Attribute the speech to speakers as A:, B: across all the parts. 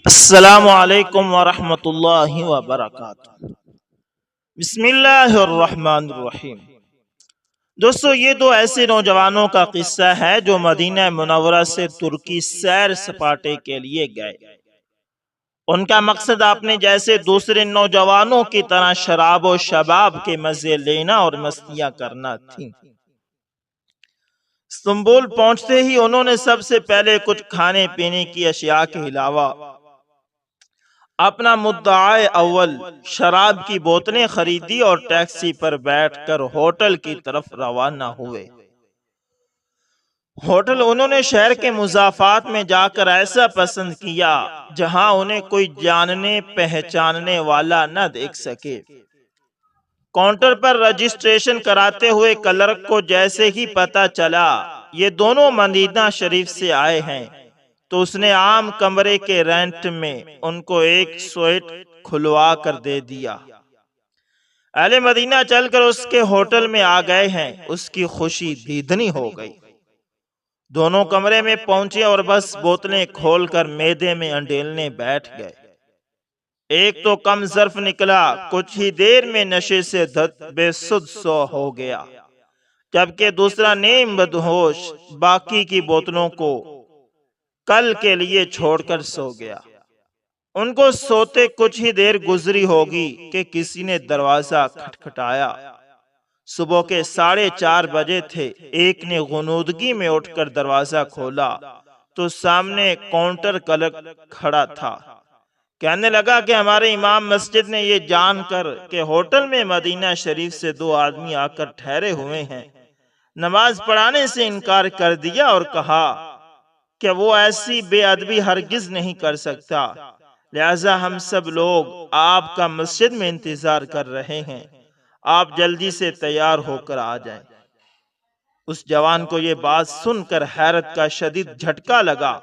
A: السلام علیکم ورحمۃ اللہ وبرکاتہ۔ بسم اللہ الرحمن الرحیم۔ دوستو، یہ دو ایسے نوجوانوں کا قصہ ہے جو مدینہ منورہ سے ترکی سیر سپاٹے کے لیے گئے۔ ان کا مقصد اپنے جیسے دوسرے نوجوانوں کی طرح شراب و شباب کے مزے لینا اور مستیاں کرنا تھی۔ استنبول پہنچتے ہی انہوں نے سب سے پہلے کچھ کھانے پینے کی اشیاء کے علاوہ اپنا مدعا اول شراب کی بوتلیں خریدی اور ٹیکسی پر بیٹھ کر ہوٹل کی طرف روانہ ہوئے۔ ہوٹل انہوں نے شہر کے مضافات میں جا کر ایسا پسند کیا جہاں انہیں کوئی جاننے پہچاننے والا نہ دیکھ سکے۔ کاؤنٹر پر رجسٹریشن کراتے ہوئے کلرک کو جیسے ہی پتا چلا یہ دونوں مدینہ شریف سے آئے ہیں تو اس نے عام کمرے کے رینٹ میں ان کو ایک سویٹ کھلوا کر دے دیا۔ اہل مدینہ چل کر اس کے ہوٹل میں آ گئے ہیں، اس کی خوشی دیدنی ہو گئی۔ دونوں کمرے میں پہنچے اور بس بوتلیں کھول کر میدے میں انڈیلنے بیٹھ گئے۔ ایک تو کم ظرف نکلا، کچھ ہی دیر میں نشے سے دھت بے سد سو ہو گیا، جبکہ دوسرا نیم بدہوش باقی کی بوتلوں کو کل کے لیے چھوڑ کر سو گیا۔ ان کو سوتے کچھ ہی دیر گزری ہوگی کہ کسی نے دروازہ کھٹکھٹایا۔ صبح کے 4:30 بجے تھے۔ ایک نے غنودگی میں اٹھ کر دروازہ کھولا تو سامنے کاؤنٹر کلرک کھڑا تھا۔ کہنے لگا کہ ہمارے امام مسجد نے یہ جان کر کہ ہوٹل میں مدینہ شریف سے 2 آدمی آ کر ٹھہرے ہوئے ہیں، نماز پڑھانے سے انکار کر دیا اور کہا کہ وہ ایسی بے ادبی ہرگز نہیں کر سکتا، لہذا ہم سب لوگ آپ کا مسجد میں انتظار کر رہے ہیں، آپ جلدی سے تیار ہو کر آ جائیں۔ اس جوان کو یہ بات سن کر حیرت کا شدید جھٹکا لگا۔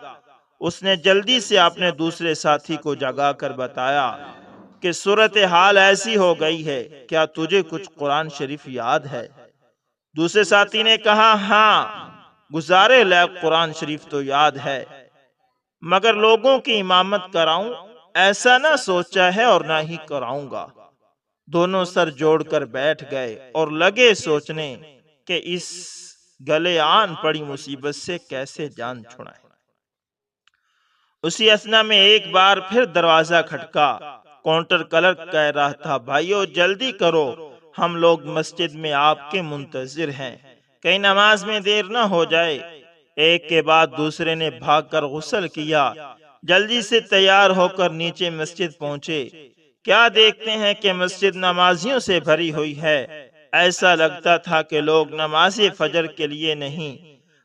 A: اس نے جلدی سے اپنے دوسرے ساتھی کو جگا کر بتایا کہ صورتحال ایسی ہو گئی ہے، کیا تجھے کچھ قرآن شریف یاد ہے؟ دوسرے ساتھی نے کہا، ہاں، گزارے لائق قرآن شریف تو یاد ہے، مگر لوگوں کی امامت کراؤں ایسا نہ سوچا ہے اور نہ ہی کراؤں گا۔ دونوں سر جوڑ کر بیٹھ گئے اور لگے سوچنے کہ اس گلے آن پڑی مصیبت سے کیسے جان چھڑائیں۔ اسی اثنا میں ایک بار پھر دروازہ کھٹکا۔ کاؤنٹر کلرک کہہ رہا تھا، بھائیو جلدی کرو، ہم لوگ مسجد میں آپ کے منتظر ہیں، کہیں نماز میں دیر نہ ہو جائے۔ ایک کے بعد دوسرے نے بھاگ کر غسل کیا، جلدی سے تیار ہو کر نیچے مسجد پہنچے۔ کیا دیکھتے ہیں کہ مسجد نمازیوں سے بھری ہوئی ہے۔ ایسا لگتا تھا کہ لوگ نماز فجر کے لیے نہیں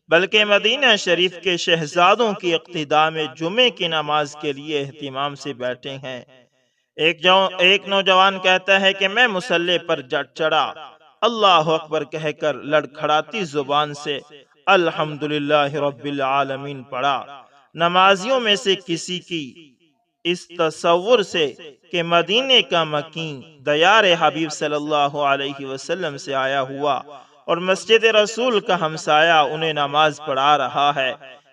A: بلکہ مدینہ شریف کے شہزادوں کی اقتداء میں جمعے کی نماز کے لیے اہتمام سے بیٹھے ہیں۔ ایک نوجوان کہتا ہے کہ میں مصلی پر جٹ چڑھا، اللہ اکبر کہہ کر لڑکھڑاتی زبان سے الحمدللہ رب العالمین پڑھا۔ نمازیوں میں سے کسی کی اس تصور سے کہ مدینے کا مکین دیار حبیب صلی اللہ علیہ وسلم سے آیا ہوا اور مسجد رسول کا ہمسایہ انہیں نماز پڑھا رہا ہے،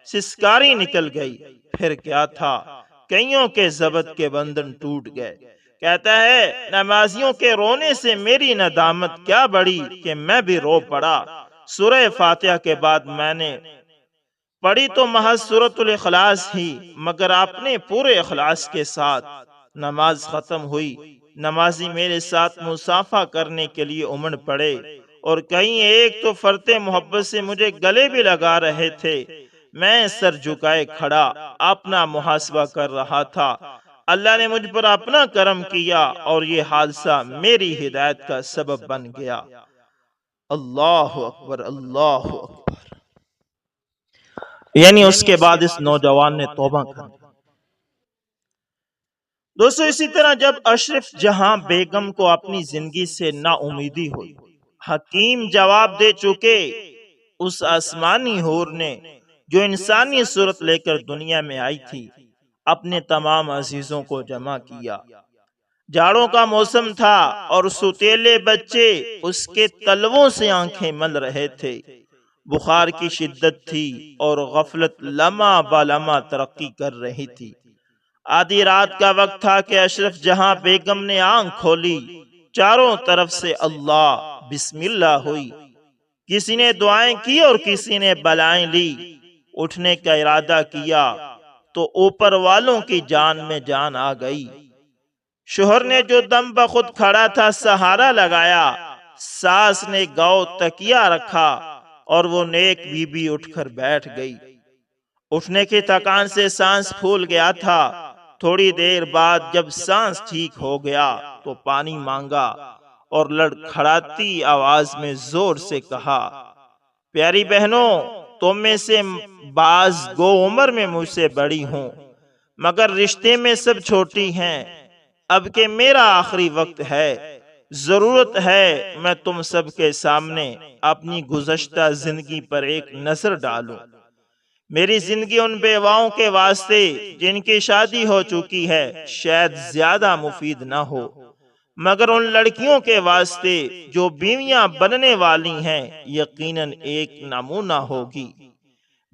A: سسکاری نکل گئی۔ پھر کیا تھا، کئیوں کے ضبط کے بندھن ٹوٹ گئے۔ کہتا ہے، نمازیوں کے رونے سے میری ندامت کیا بڑی کہ میں بھی رو پڑا۔ سورہ فاتحہ کے بعد میں نے پڑھی تو محض سورۃ الاخلاص ہی، مگر اپنے پورے اخلاص کے ساتھ نماز ختم ہوئی۔ نمازی میرے ساتھ مصافحہ کرنے کے لیے امڑ پڑے اور کہیں ایک تو فرتے محبت سے مجھے گلے بھی لگا رہے تھے۔ میں سر جھکائے کھڑا اپنا محاسبہ کر رہا تھا۔ اللہ نے مجھ پر اپنا کرم کیا اور یہ حادثہ میری ہدایت کا سبب بن گیا۔ اللہ اکبر، اللہ اکبر۔ یعنی اس کے بعد اس نوجوان نے توبہ کر لی۔ دوستو، اسی طرح جب اشرف جہاں بیگم کو اپنی زندگی سے نا امیدی ہوئی، حکیم جواب دے چکے، اس آسمانی حور نے جو انسانی صورت لے کر دنیا میں آئی تھی، اپنے تمام عزیزوں کو جمع کیا۔ جاڑوں کا موسم تھا اور ستیلے بچے اس کے تلووں سے آنکھیں مل رہے تھے۔ بخار کی شدت تھی اور غفلت لمحہ بہ لمحہ ترقی کر رہی تھی۔ آدھی رات کا وقت تھا کہ اشرف جہاں بیگم نے آنکھ کھولی، چاروں طرف سے اللہ بسم اللہ ہوئی، کسی نے دعائیں کی اور کسی نے بلائیں لی۔ اٹھنے کا ارادہ کیا تو اوپر والوں کی جان میں جان آ گئی۔ شوہر نے جو دم بخود کھڑا تھا سہارا لگایا، ساس نے گاؤ تکیا رکھا اور وہ نیک بی بی اٹھ کر بیٹھ گئی۔ اٹھنے کی تکان سے سانس پھول گیا تھا۔ تھوڑی دیر بعد جب سانس ٹھیک ہو گیا تو پانی مانگا اور لڑکھڑاتی آواز میں زور سے کہا، پیاری بہنوں، تم میں سے بعض گو عمر میں مجھ سے بڑی ہوں مگر رشتے میں سب چھوٹی ہیں۔ اب کہ میرا آخری وقت ہے، ضرورت ہے میں تم سب کے سامنے اپنی گزشتہ زندگی پر ایک نظر ڈالوں۔ میری زندگی ان بیواؤں کے واسطے جن کی شادی ہو چکی ہے شاید زیادہ مفید نہ ہو، مگر ان لڑکیوں کے واسطے جو بیویاں بننے والی ہیں یقیناً ایک نمونہ ہوگی۔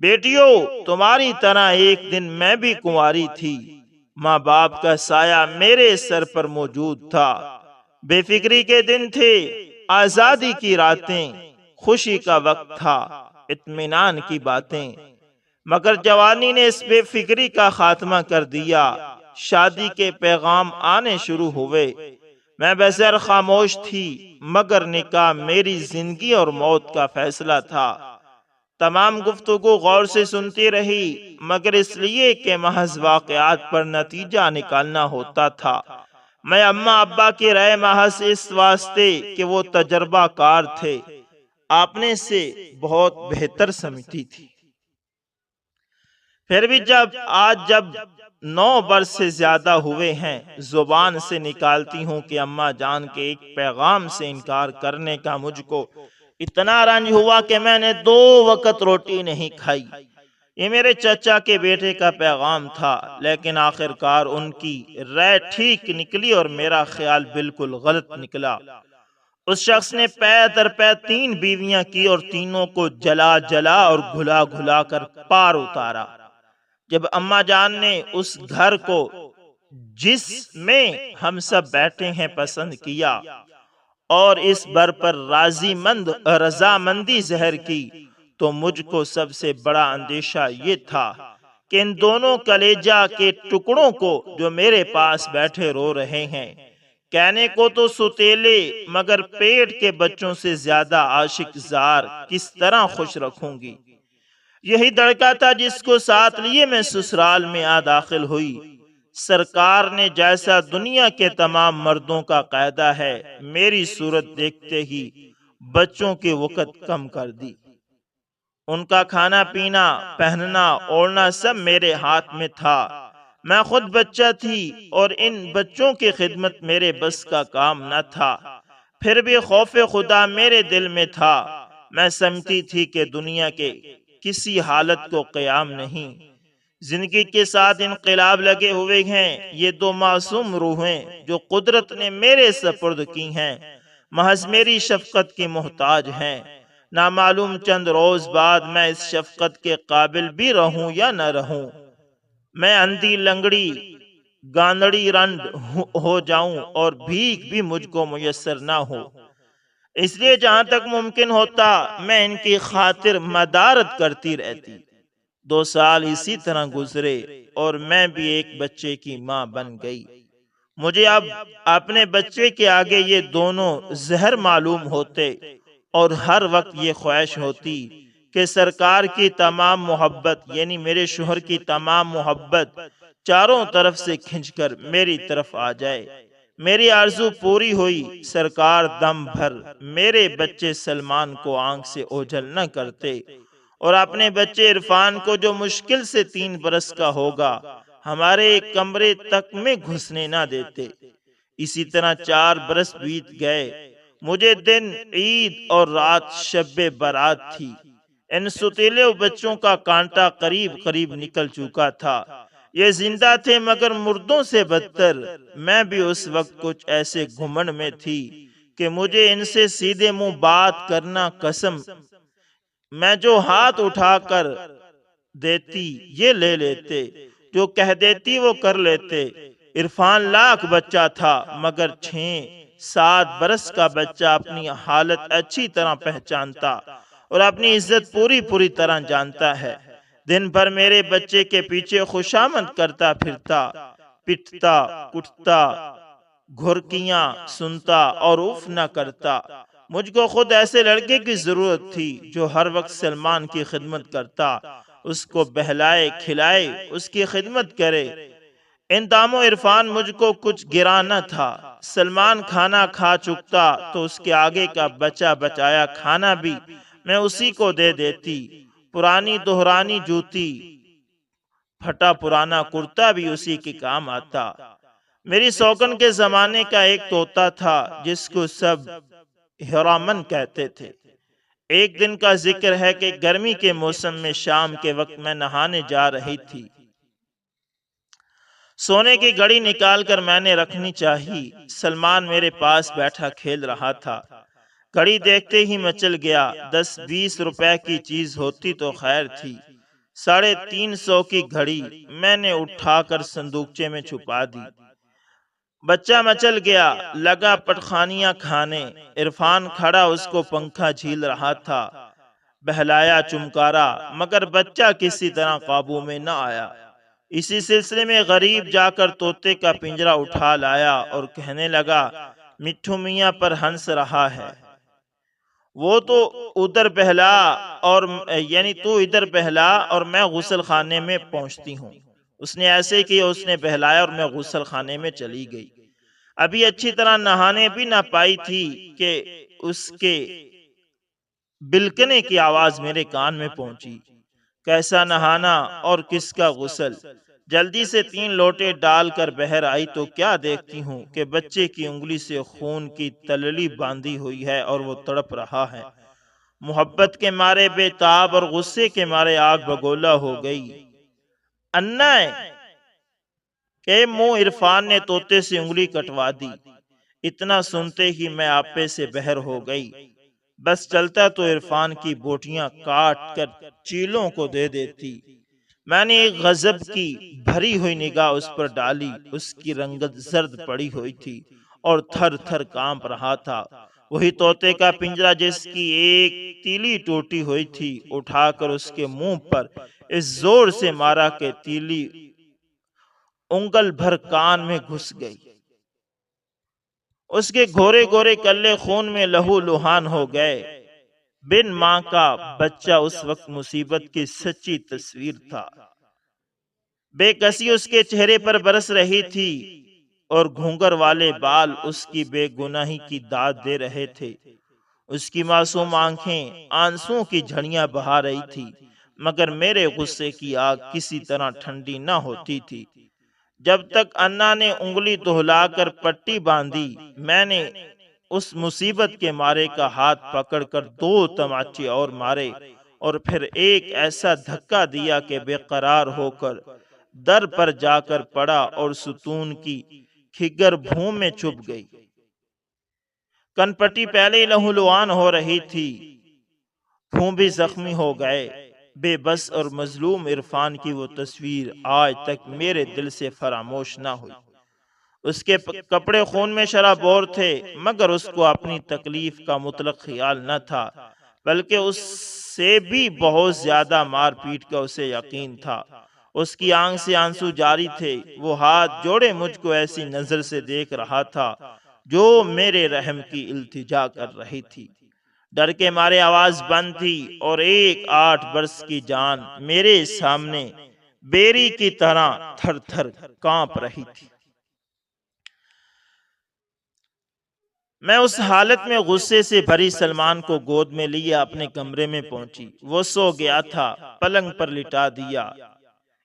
A: بیٹیوں، تمہاری طرح ایک دن میں بھی کنواری تھی، ماں باپ کا سایہ میرے سر پر موجود تھا، بے فکری کے دن تھے، آزادی کی راتیں، خوشی کا وقت تھا، اطمینان کی باتیں، مگر جوانی نے اس بے فکری کا خاتمہ کر دیا۔ شادی کے پیغام آنے شروع ہوئے، میں بظاہر خاموش تھی مگر نکاح میری زندگی اور موت کا فیصلہ تھا۔ تمام گفتگو غور سے سنتی رہی مگر اس لیے کہ محض واقعات پر نتیجہ نکالنا ہوتا تھا۔ میں اماں ابا کی رائے محض اس واسطے کہ وہ تجربہ کار تھے، اپنے سے بہت بہتر سمجھتی تھی۔ پھر بھی جب 9 برس سے زیادہ ہوئے ہیں، زبان سے نکالتی ہوں کہ اماں جان کے ایک پیغام سے انکار کرنے کا مجھ کو اتنا رنج ہوا کہ میں نے 2 وقت روٹی نہیں کھائی۔ یہ میرے چچا کے بیٹے کا پیغام تھا، لیکن آخرکار ان کی رائے ٹھیک نکلی اور میرا خیال بالکل غلط نکلا۔ اس شخص نے پے در پے 3 بیویاں کی اور تینوں کو جلا جلا اور گھلا گھلا کر پار اتارا۔ جب اماں جان نے اس گھر کو جس میں ہم سب بیٹھے ہیں پسند کیا اور اس بر پر رضامندی ظاہر کی تو مجھ کو سب سے بڑا اندیشہ یہ تھا کہ ان دونوں کلیجہ کے ٹکڑوں کو جو میرے پاس بیٹھے رو رہے ہیں، کہنے کو تو ستیلے مگر پیٹ کے بچوں سے زیادہ عاشق زار کس طرح خوش رکھوں گی۔ یہی دڑکا تھا جس کو ساتھ لیے میں سسرال میں آ داخل ہوئی۔ سرکار نے جیسا دنیا کے تمام مردوں کا قاعدہ ہے میری صورت دیکھتے ہی بچوں کے وقت کم کر دی۔ ان کا کھانا پینا، پہننا، اوڑھنا سب میرے ہاتھ میں تھا۔ میں خود بچہ تھی اور ان بچوں کی خدمت میرے بس کا کام نہ تھا، پھر بھی خوف خدا میرے دل میں تھا۔ میں سمجھتی تھی کہ دنیا کے کسی حالت کو قیام نہیں، زندگی کے ساتھ انقلاب لگے ہوئے ہیں۔ یہ 2 معصوم روحیں جو قدرت نے میرے سپرد کی ہیں محض میری شفقت کی محتاج ہیں۔ نامعلوم چند روز بعد میں اس شفقت کے قابل بھی رہوں یا نہ رہوں، میں اندھی لنگڑی گاندڑی رنڈ ہو جاؤں اور بھیک بھی مجھ کو میسر نہ ہو، اس لیے جہاں تک ممکن ہوتا میں ان کی خاطر مدارت کرتی رہتی۔ 2 سال اسی طرح گزرے اور میں بھی ایک بچے کی ماں بن گئی۔ مجھے اب اپنے بچے کے آگے یہ دونوں زہر معلوم ہوتے اور ہر وقت یہ خواہش ہوتی کہ سرکار کی تمام محبت یعنی میرے شوہر کی تمام محبت چاروں طرف سے کھنچ کر میری طرف آ جائے۔ میری آرزو پوری ہوئی۔ سرکار دم بھر میرے بچے سلمان کو آنکھ سے اوجھل نہ کرتے اور اپنے بچے عرفان کو جو مشکل سے 3 برس کا ہوگا ہمارے کمرے تک میں گھسنے نہ دیتے۔ اسی طرح 4 برس بیت گئے۔ مجھے دن عید اور رات شب برات تھی۔ ان ستیلے بچوں کا کانٹا قریب قریب نکل چکا تھا۔ یہ زندہ تھے مگر مردوں سے بدتر۔ میں بھی اس وقت کچھ ایسے گھمنڈ میں تھی کہ مجھے ان سے سیدھے منہ بات کرنا قسم، میں جو ہاتھ اٹھا کر دیتی یہ لے لیتے، جو کہہ دیتی وہ کر لیتے۔ عرفان لاکھ بچہ تھا مگر 6-7 برس کا بچہ اپنی حالت اچھی طرح پہچانتا اور اپنی عزت پوری پوری طرح جانتا ہے۔ دن بھر میرے بچے کے پیچھے خوشامد کرتا پھرتا، پٹتا کٹتا، گھرکیاں سنتا اور اف نہ کرتا۔ مجھ کو خود ایسے لڑکے کی ضرورت تھی جو ہر وقت سلمان کی خدمت کرتا، اس کو بہلائے کھلائے، اس کی خدمت کرے۔ ان داموں عرفان مجھ کو کچھ گرا نہ تھا۔ سلمان کھانا کھا چکتا تو اس کے آگے کا بچا بچایا کھانا بھی میں اسی کو دے دیتی۔ پرانی دہرانی جوتی، پھٹا پرانا کرتا بھی اسی کے کام آتا۔ میری سوکن کے زمانے کا ایک طوطا تھا جس کو سب ہیرامن کہتے تھے۔ ایک دن کا ذکر ہے کہ گرمی کے موسم میں شام کے وقت میں نہانے جا رہی تھی۔ سونے کی گھڑی نکال کر میں نے رکھنی چاہی۔ سلمان میرے پاس بیٹھا کھیل رہا تھا۔ گھڑی دیکھتے ہی مچل گیا۔ 10-20 روپے کی چیز ہوتی تو خیر تھی۔ 350 کی گھڑی میں نے اٹھا کر صندوقچے میں چھپا دی۔ بچہ مچل گیا، لگا پٹخانیاں کھانے۔ عرفان کھڑا اس کو پنکھا جھیل رہا تھا، بہلایا چمکارا، مگر بچہ کسی طرح قابو میں نہ آیا۔ اسی سلسلے میں غریب جا کر طوطے کا پنجرا اٹھا لایا اور کہنے لگا، مٹھو میاں پر ہنس رہا ہے، وہ تو ادھر بہلا اور تو ادھر بہلا اور میں غسل خانے میں پہنچتی ہوں۔ اس نے ایسے کیا، اس نے بہلایا اور میں غسل خانے میں چلی گئی۔ ابھی اچھی طرح نہانے بھی نہ پائی تھی کہ اس کے بلکنے کی آواز میرے کان میں پہنچی۔ کیسا نہانا اور کس کا غسل! جلدی سے 3 لوٹے ڈال کر بہر آئی تو کیا دیکھتی ہوں کہ بچے کی انگلی سے خون کی تللی باندھی ہوئی ہے اور وہ تڑپ رہا ہے۔ محبت کے مارے بے تاب اور غصے کے مارے آگ بگولا ہو گئی۔ انا کہ منہ عرفان نے طوطے سے انگلی کٹوا دی۔ اتنا سنتے ہی میں آپے سے بہر ہو گئی۔ بس چلتا تو عرفان کی بوٹیاں کاٹ کر چیلوں کو دے دیتی۔ میں نے ایک غضب کی بھری ہوئی نگاہ اس پر ڈالی۔ اس کی رنگت زرد پڑی ہوئی تھی اور تھر تھر کانپ رہا تھا۔ وہی طوطے کا پنجرا جس کی ایک تیلی ٹوٹی ہوئی تھی، اٹھا کر اس کے منہ پر اس زور سے مارا کہ تیلی انگل بھر کان میں گھس گئی۔ اس کے گھورے گھورے کلے خون میں لہو لہان ہو گئے۔ بن ماں کا بچہ اس وقت مصیبت کی سچی تصویر تھا۔ بے کسی اس کے چہرے پر برس رہی تھی اور گھونگر والے بال اس کی بے گناہی کی داد دے رہے تھے۔ اس کی معصوم آنکھیں آنسوں کی جھڑیاں بہا رہی تھی، مگر میرے غصے کی آگ کسی طرح ٹھنڈی نہ ہوتی تھی۔ جب تک انا نے انگلی دہلا کر پٹی باندھی، میں نے اس مصیبت کے مارے کا ہاتھ پکڑ کر 2 تماچے اور مارے اور پھر ایک ایسا دھکا دیا کہ بے قرار ہو کر در پر جا کر پڑا اور ستون کی کھگر بھوم میں چھپ گئی۔ کن پٹی پہلے ہی لہو لہان ہو رہی تھی، پھون بھی زخمی ہو گئے۔ بے بس اور مظلوم عرفان کی وہ تصویر آج تک میرے دل سے فراموش نہ ہوئی۔ اس کے کپڑے خون میں شرابور تھے، مگر اس کو اپنی تکلیف کا مطلق خیال نہ تھا، بلکہ اس سے بھی بہت زیادہ مار پیٹ کا اسے یقین تھا۔ اس کی آنکھ سے آنسو جاری تھے۔ وہ ہاتھ جوڑے مجھ کو ایسی نظر سے دیکھ رہا تھا جو میرے رحم کی التجا کر رہی تھی۔ ڈر کے مارے آواز بند تھی اور ایک 8 برس کی جان میرے سامنے بیری کی طرح تھر تھر کانپ رہی تھی۔ میں اس حالت میں غصے سے بھری سلمان کو گود میں لیے اپنے کمرے میں پہنچی۔ وہ سو گیا تھا، پلنگ پر لٹا دیا۔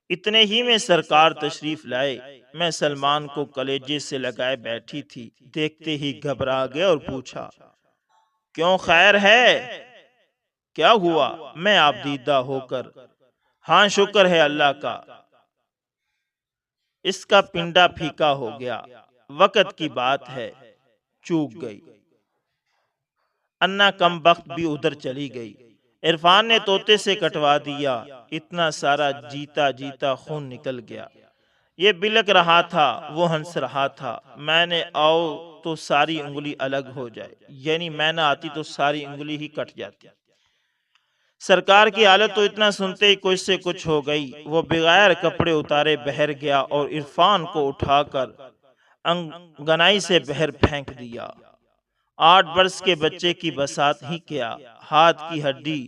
A: اتنے ہی میں سرکار تشریف لائے۔ میں سلمان کو کلیجے سے لگائے بیٹھی تھی، دیکھتے ہی گھبرا گیا اور پوچھا، کیوں خیر ہے؟ کیا ہوا؟ میں آپ دیدہ ہو کر، ہاں شکر ہے اللہ کا، اس کا پنڈا پھیکا ہو گیا، وقت کی بات ہے، چوک گئی۔ انا کم بخت بھی ادھر چلی گئی۔ عرفان نے طوطے سے کٹوا دیا، اتنا سارا جیتا جیتا خون نکل گیا۔ یہ بلک رہا تھا، وہ ہنس رہا تھا۔ میں نے آؤ تو ساری انگلی الگ ہو جائے، یعنی میں نہ آتی تو ساری انگلی ہی کٹ جاتی۔ سرکار کی حالت تو اتنا سنتے ہی کچھ سے کچھ ہو گئی۔ وہ بغیر کپڑے اتارے بہر گیا اور عرفان کو اٹھا کر انگنائی سے بہر پھینک دیا۔ 8 برس کے بچے کی بساط ہی کیا، ہاتھ کی ہڈی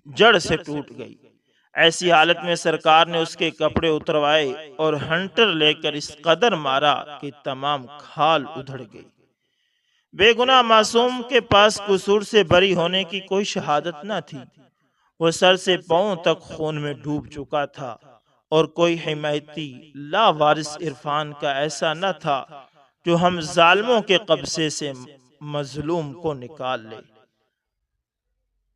A: جڑ سے ٹوٹ گئی۔ ایسی حالت میں سرکار نے اس کے کپڑے اتروائے اور ہنٹر لے کر اس قدر مارا کہ تمام کھال ادھڑ گئی۔ بے گناہ معصوم کے پاس قصور سے بری ہونے کی کوئی شہادت نہ تھی۔ وہ سر سے پاؤں تک خون میں ڈوب چکا تھا اور کوئی حمایتی لا وارث عرفان کا ایسا نہ تھا جو ہم ظالموں کے قبضے سے مظلوم کو نکال لے۔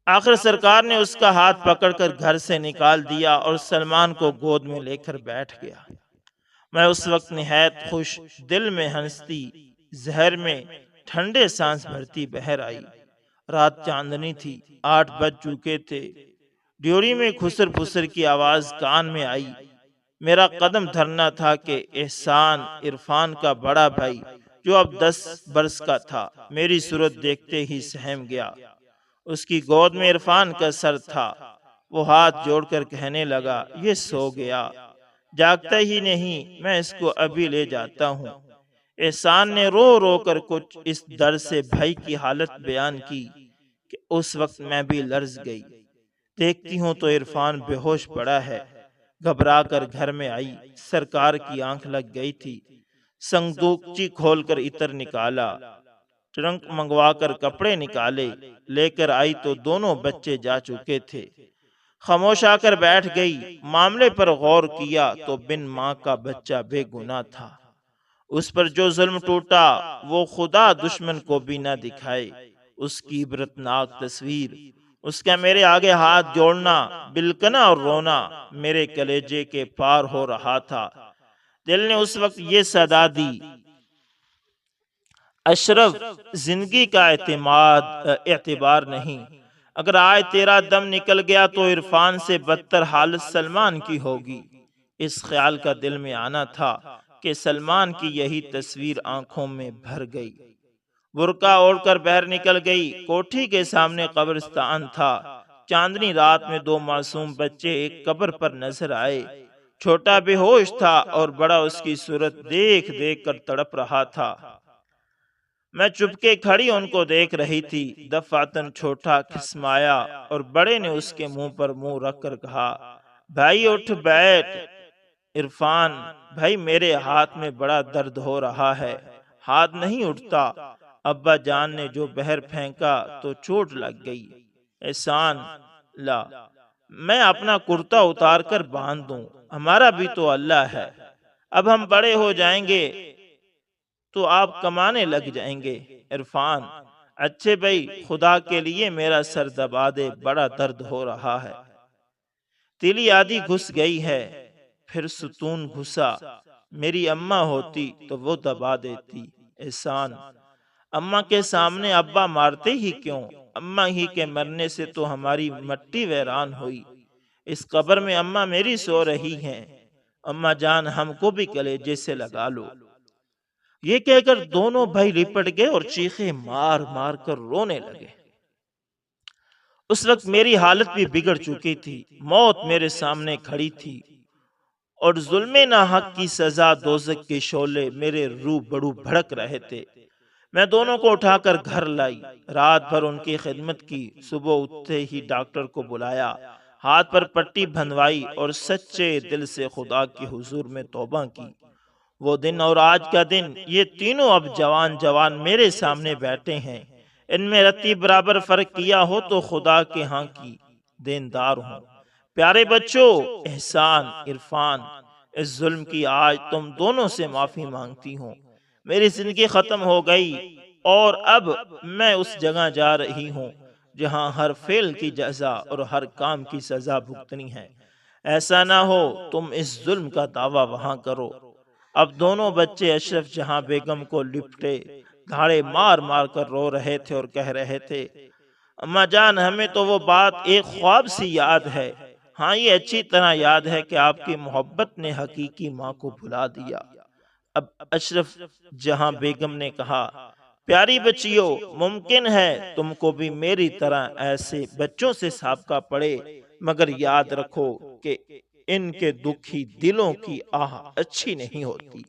A: آخر سرکار نے اس کا ہاتھ پکڑ کر گھر سے نکال دیا اور سلمان کو گود میں لے کر بیٹھ گیا۔ میں اس وقت نہایت خوش دل میں ہنستی، زہر میں ٹھنڈے سانس بھرتی بہر آئی۔ رات چاندنی تھی، 8 بج چکے تھے۔ ڈیوری میں خسر پسر کی آواز کان میں آئی۔ میرا قدم دھرنا تھا کہ احسان، عرفان کا بڑا بھائی جو اب 10 برس کا تھا، میری صورت دیکھتے ہی سہم گیا۔ اس کی گود میں عرفان کا سر تھا۔ وہ ہاتھ جوڑ کر کہنے لگا، یہ سو گیا، جاگتا ہی نہیں، میں اس کو ابھی لے جاتا ہوں۔ احسان نے رو رو کر کچھ اس در سے بھائی کی حالت بیان کی کہ اس وقت میں بھی لرز گئی۔ دیکھتی ہوں تو عرفان بے ہوش پڑا ہے۔ گھبرا کر گھر میں آئی، سرکار کی آنکھ لگ گئی تھی۔ صندوقچی کھول کر عطر نکالا، ٹرنک منگوا کر کپڑے نکالے، لے کر آئی تو دونوں بچے جا چکے تھے۔ خاموش آ کر بیٹھ گئی۔ معاملے پر غور کیا تو بن ماں کا بچہ بے گناہ تھا۔ اس پر جو ظلم ٹوٹا وہ خدا دشمن کو بھی نہ دکھائے۔ اس کی عبرتناک تصویر، اس کا میرے آگے ہاتھ جوڑنا، بلکنا اور رونا میرے کلیجے کے پار ہو رہا تھا۔ دل نے اس وقت یہ صدا دی، اشرف، زندگی کا اعتبار نہیں۔ اگر آج تیرا دم نکل گیا تو عرفان سے بدتر حالت سلمان کی ہوگی۔ اس خیال کا دل میں آنا تھا کہ سلمان کی یہی تصویر آنکھوں میں بھر گئی۔ برقع اوڑھ کر باہر نکل گئی۔ کوٹھی کے سامنے قبرستان تھا۔ چاندنی رات میں 2 معصوم بچے ایک قبر پر نظر آئے۔ چھوٹا بے ہوش تھا اور بڑا اس کی صورت دیکھ دیکھ کر تڑپ رہا تھا۔ میں چپکے کھڑی ان کو دیکھ رہی تھی۔ دفعتاً چھوٹا کھسمایا اور بڑے نے اس کے منہ پر منہ رکھ کر کہا، بھائی اٹھ بیٹھ۔ عرفان، بھائی میرے ہاتھ میں بڑا درد ہو رہا ہے، ہاتھ نہیں اٹھتا۔ ابا جان نے جو بہر پھینکا تو چوٹ لگ گئی۔ احسان، لا، میں اپنا کرتا اتار کر باندھ دوں، ہمارا بھی تو اللہ ہے۔ اب ہم بڑے ہو جائیں گے تو آپ کمانے لگ جائیں گے۔ عرفان، اچھے بھائی، خدا کے لیے میرا سر دبا دے، بڑا درد ہو رہا ہے۔ تیلی آدھی گھس گئی ہے، پھر ستون گھسا۔ میری اماں ہوتی تو وہ دبا دیتی۔ احسان، اماں کے سامنے ابا مارتے ہی کیوں؟ اماں ہی کے مرنے سے تو ہماری مٹی ویران ہوئی۔ اس قبر میں اماں میری سو رہی ہیں۔ اماں جان، ہم کو بھی کلیجے سے لگا لو۔ یہ کہہ کر دونوں بھائی لپٹ گئے اور چیخیں مار مار کر رونے لگے۔ اس وقت میری حالت بھی بگڑ چکی تھی۔ موت میرے سامنے کھڑی تھی اور ظلم ناحق کی سزا دوزخ کے شعلے میرے روبرو بھڑک رہے تھے۔ میں دونوں کو اٹھا کر گھر لائی، رات بھر ان کی خدمت کی۔ صبح اٹھتے ہی ڈاکٹر کو بلایا، ہاتھ پر پٹی بندھوائی اور سچے دل سے خدا کی حضور میں توبہ کی۔ وہ دن اور آج کا دن، یہ تینوں اب جوان میرے سامنے بیٹھے ہیں۔ ان میں رتی برابر فرق کیا ہو تو خدا کے ہاں کی دیندار ہوں۔ پیارے بچوں، احسان، عرفان، اس ظلم کی آج تم دونوں سے معافی مانگتی ہوں۔ میری زندگی ختم ہو گئی اور اب میں اس جگہ جا رہی ہوں جہاں ہر فعل کی جزا اور ہر کام کی سزا بھگتنی ہے۔ ایسا نہ ہو تم اس ظلم کا دعویٰ وہاں کرو۔ اب دونوں بچے اشرف جہاں بیگم کو لپٹے دھاڑے مار مار کر رو رہے تھے اور کہہ رہے تھے، اما جان ہمیں تو وہ بات ایک خواب سی یاد ہے، ہاں یہ اچھی طرح یاد ہے کہ آپ کی محبت نے حقیقی ماں کو بھلا دیا۔ اب اشرف جہاں بیگم نے کہا، پیاری بچیوں، ممکن ہے تم کو بھی میری طرح ایسے بچوں سے سابقہ پڑے، مگر یاد رکھو کہ ان کے دکھی دلوں کی آہ اچھی نہیں ہوتی۔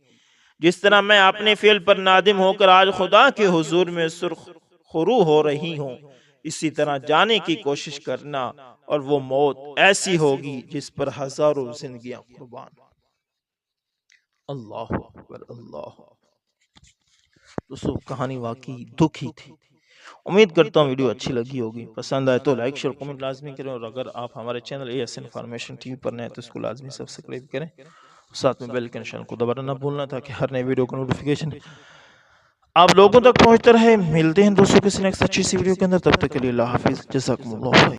A: جس طرح میں اپنے فعل پر نادم ہو کر آج خدا کے حضور میں سرخ خرو ہو رہی ہوں، اسی طرح جانے کی کوشش کرنا، اور وہ موت ایسی ہوگی جس پر ہزاروں زندگیاں قربان۔ اللہ اکبر، اللہ۔ دوستو کہانی واقعی دکھی تھی۔ امید کرتا ہوں ویڈیو اچھی لگی ہوگی، پسند آئے تو لائک شیئر کمنٹ لازمی کریں، اور اگر آپ ہمارے چینل AS انفارمیشن ٹی وی پر نئے تو اس کو لازمی سبسکرائب کریں، ساتھ میں بیل کے نشان کو دبانا نہ بھولنا تاکہ ہر نئے ویڈیو کا نوٹیفیکیشن آپ لوگوں تک پہنچتا رہے۔ ملتے ہیں دوستوں کسی نیکسٹ اچھی سی ویڈیو کے اندر، تب تک کے لیے اللہ حافظ، جزاکم اللہ خیر۔